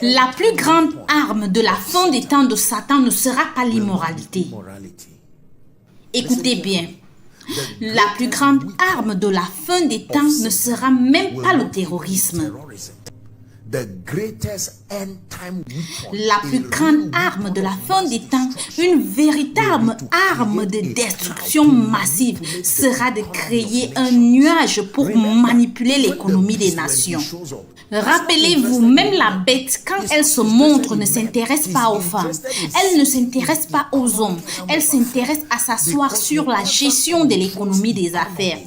La plus grande arme de la fin des temps de Satan ne sera pas l'immoralité. Écoutez bien. La plus grande arme de la fin des temps ne sera même pas le terrorisme. La plus grande arme de la fin des temps, une véritable arme de destruction massive, sera de créer un nuage pour manipuler l'économie des nations. Rappelez-vous, même la bête, quand elle se montre, ne s'intéresse pas aux femmes. Elle ne s'intéresse pas aux hommes. Elle s'intéresse à s'asseoir sur la gestion de l'économie des affaires.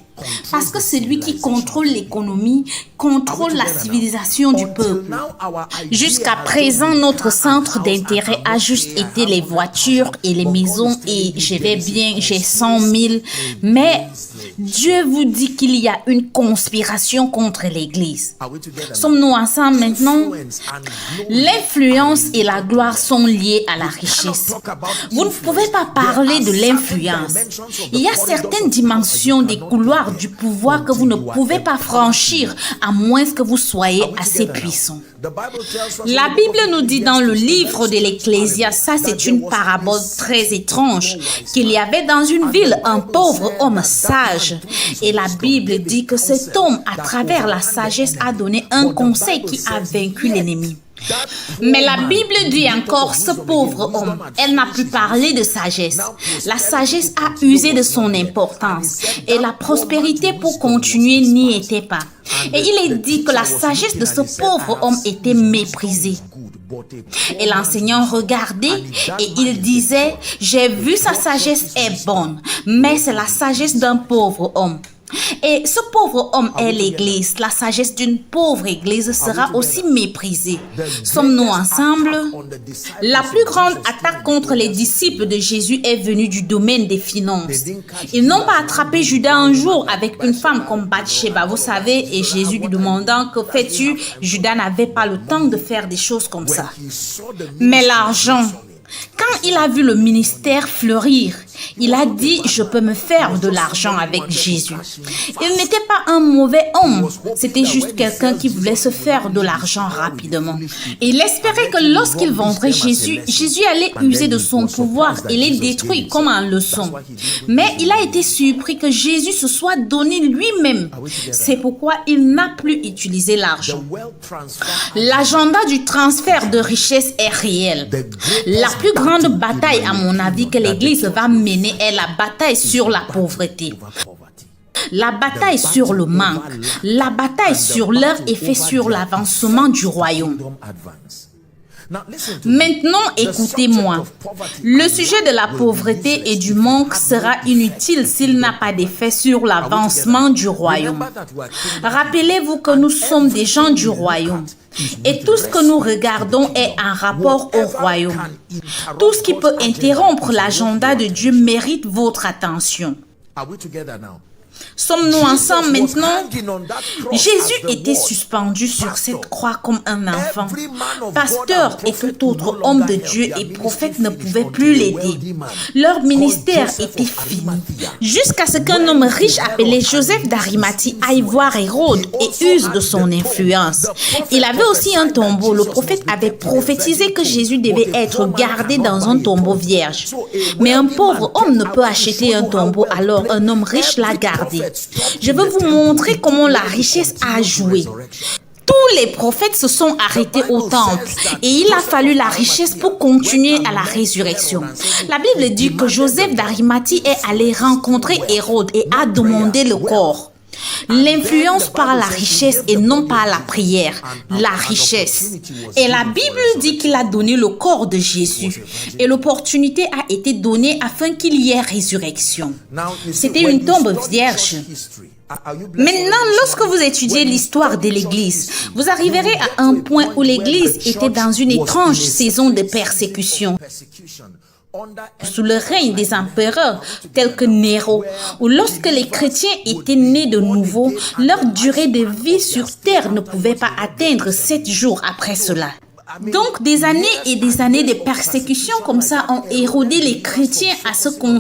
Parce que celui qui contrôle l'économie contrôle la civilisation du peuple. Jusqu'à présent, notre centre d'intérêt a juste été les voitures et les maisons et je vais bien, j'ai 100 000. Mais Dieu vous dit qu'il y a une conspiration contre l'Église. Sommes-nous ensemble maintenant? L'influence et la gloire sont liées à la richesse. Vous ne pouvez pas parler de l'influence. Il y a certaines dimensions des couloirs du pouvoir que vous ne pouvez pas franchir à moins que vous soyez assez puissant. La Bible nous dit dans le livre de l'Ecclésiaste, ça c'est une parabole très étrange, qu'il y avait dans une ville un pauvre homme sage. Et la Bible dit que cet homme, à travers la sagesse, a donné un conseil qui a vaincu l'ennemi. Mais la Bible dit encore, ce pauvre homme, elle n'a plus parlé de sagesse. La sagesse a usé de son importance et la prospérité pour continuer n'y était pas. Et il est dit que la sagesse de ce pauvre homme était méprisée. Et l'enseignant regardait et il disait, j'ai vu sa sagesse est bonne, mais c'est la sagesse d'un pauvre homme. Et ce pauvre homme est l'Église. La sagesse d'une pauvre Église sera aussi méprisée. Sommes-nous ensemble? La plus grande attaque contre les disciples de Jésus est venue du domaine des finances. Ils n'ont pas attrapé Judas un jour avec une femme comme Bathsheba, vous savez, et Jésus lui demandant que fais-tu? Judas n'avait pas le temps de faire des choses comme ça. Mais l'argent, quand il a vu le ministère fleurir, il a dit, je peux me faire de l'argent avec Jésus. Il n'était pas un mauvais homme, c'était juste quelqu'un qui voulait se faire de l'argent rapidement. Et il espérait que lorsqu'il vendrait Jésus, Jésus allait user de son pouvoir et les détruire comme en leçon. Mais il a été surpris que Jésus se soit donné lui-même. C'est pourquoi il n'a plus utilisé l'argent. L'agenda du transfert de richesse est réel. La plus grande bataille, à mon avis, que l'Église va mener est la bataille sur la pauvreté. La bataille sur le manque, la bataille sur leur effet sur l'avancement du royaume. Maintenant, écoutez-moi. Le sujet de la pauvreté et du manque sera inutile s'il n'a pas d'effet sur l'avancement du royaume. Rappelez-vous que nous sommes des gens du royaume. Et tout ce que nous regardons est en rapport au royaume. Tout ce qui peut interrompre l'agenda de Dieu mérite votre attention. Sommes-nous ensemble maintenant? Jésus était suspendu sur cette croix comme un enfant. Pasteur et tout autre homme de Dieu et prophète ne pouvaient plus l'aider. Leur ministère était fini. Jusqu'à ce qu'un homme riche appelé Joseph d'Arimathie aille voir Hérode et use de son influence. Il avait aussi un tombeau. Le prophète avait prophétisé que Jésus devait être gardé dans un tombeau vierge. Mais un pauvre homme ne peut acheter un tombeau, alors un homme riche l'a gardé. Je veux vous montrer comment la richesse a joué. Tous les prophètes se sont arrêtés au temple et il a fallu la richesse pour continuer à la résurrection. La Bible dit que Joseph d'Arimathie est allé rencontrer Hérode et a demandé le corps. L'influence par la richesse et non par la prière, la richesse. Et la Bible dit qu'il a donné le corps de Jésus et l'opportunité a été donnée afin qu'il y ait résurrection. C'était une tombe vierge. Maintenant, lorsque vous étudiez l'histoire de l'Église, vous arriverez à un point où l'Église était dans une étrange saison de persécution. Sous le règne des empereurs tels que Néron, ou lorsque les chrétiens étaient nés de nouveau, leur durée de vie sur terre ne pouvait pas atteindre 7 jours après cela. Donc des années et des années de persécution comme ça ont érodé les chrétiens à ce qu'on